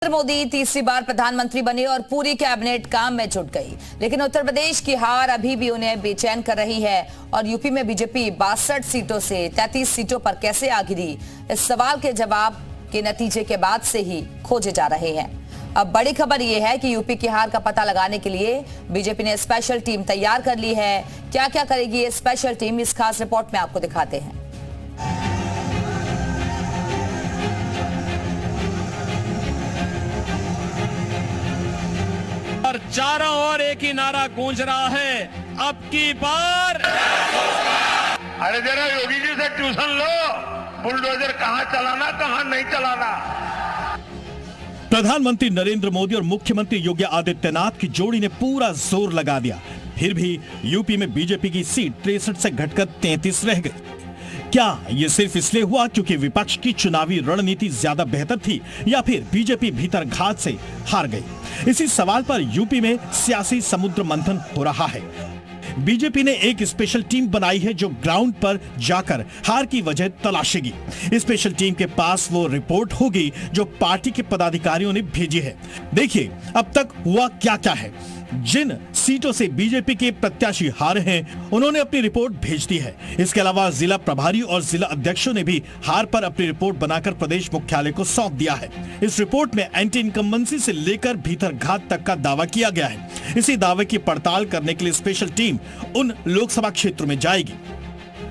नरेंद्र मोदी तीसरी बार प्रधानमंत्री बने और पूरी कैबिनेट काम में जुट गई, लेकिन उत्तर प्रदेश की हार अभी भी उन्हें बेचैन कर रही है और यूपी में बीजेपी 62 सीटों से 33 सीटों पर कैसे आ गिरी, इस सवाल के जवाब के नतीजे के बाद से ही खोजे जा रहे हैं। अब बड़ी खबर यह है कि यूपी की हार का पता लगाने के लिए बीजेपी ने स्पेशल टीम तैयार कर ली है। क्या क्या करेगी ये स्पेशल टीम, इस खास रिपोर्ट में आपको दिखाते हैं। और चारों ओर एक ही नारा गूंज रहा है, अब की बार। अरे जरा योगी जी से ट्यूशन लो, बुलडोजर कहां चलाना कहां नहीं चलाना। प्रधानमंत्री नरेंद्र मोदी और मुख्यमंत्री योगी आदित्यनाथ की जोड़ी ने पूरा जोर लगा दिया, फिर भी यूपी में बीजेपी की सीट 63 से घटकर 33 रह गई। क्या ये सिर्फ इसलिए हुआ क्योंकि विपक्ष की चुनावी रणनीति ज्यादा बेहतर थी, या फिर बीजेपी भीतर घात से हार गई? इसी सवाल पर यूपी में सियासी समुद्र मंथन हो रहा है। बीजेपी ने एक स्पेशल टीम बनाई है जो ग्राउंड पर जाकर हार की वजह तलाशेगी। स्पेशल टीम के पास वो रिपोर्ट होगी जो पार्टी के पदाधिकारियों ने भेजी है। देखिए अब तक हुआ क्या क्या है। जिन सीटों से बीजेपी के प्रत्याशी हारे हैं उन्होंने अपनी रिपोर्ट भेज दी है। इसके अलावा जिला प्रभारी और जिला अध्यक्षों ने भी हार पर अपनी रिपोर्ट बनाकर प्रदेश मुख्यालय को सौंप दिया है। इस रिपोर्ट में एंटी इनकम्बेंसी से लेकर भीतर घात तक का दावा किया गया है। इसी दावे की पड़ताल करने के लिए स्पेशल टीम उन लोकसभा क्षेत्रों में जाएगी।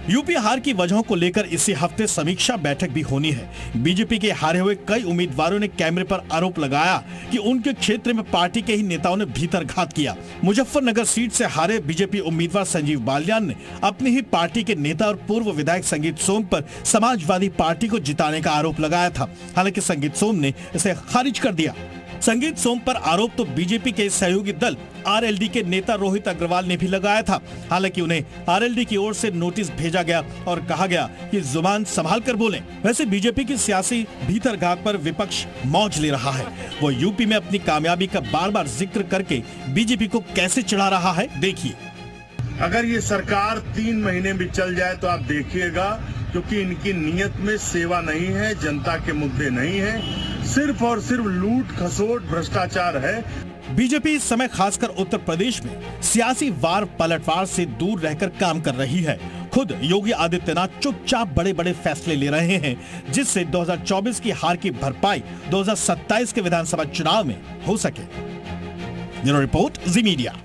यूपी हार की वजहों को लेकर इसी हफ्ते समीक्षा बैठक भी होनी है। बीजेपी के हारे हुए कई उम्मीदवारों ने कैमरे पर आरोप लगाया कि उनके क्षेत्र में पार्टी के ही नेताओं ने भीतर घात किया। मुजफ्फरनगर सीट से हारे बीजेपी उम्मीदवार संजीव बालियान ने अपनी ही पार्टी के नेता और पूर्व विधायक संगीत सोम पर समाजवादी पार्टी को जिताने का आरोप लगाया था। हालांकि संगीत सोम ने इसे खारिज कर दिया। संगीत सोम पर आरोप तो बीजेपी के सहयोगी दल आरएलडी के नेता रोहित अग्रवाल ने भी लगाया था। हालांकि उन्हें आरएलडी की ओर से नोटिस भेजा गया और कहा गया कि जुबान संभाल कर बोलें। वैसे बीजेपी की सियासी भीतरघात पर विपक्ष मौज ले रहा है। वो यूपी में अपनी कामयाबी का बार बार जिक्र करके बीजेपी को कैसे चढ़ा रहा है, देखिए। अगर ये सरकार 3 महीने भी चल जाए तो आप देखिएगा, क्योंकि इनकी नीयत में सेवा नहीं है, जनता के मुद्दे नहीं है, सिर्फ और सिर्फ लूट खसोट भ्रष्टाचार है। बीजेपी इस समय खासकर उत्तर प्रदेश में सियासी वार पलटवार से दूर रहकर काम कर रही है। खुद योगी आदित्यनाथ चुपचाप बड़े बड़े फैसले ले रहे हैं, जिससे 2024 की हार की भरपाई 2027 के विधानसभा चुनाव में हो सके। ब्यूरो रिपोर्ट, जी मीडिया।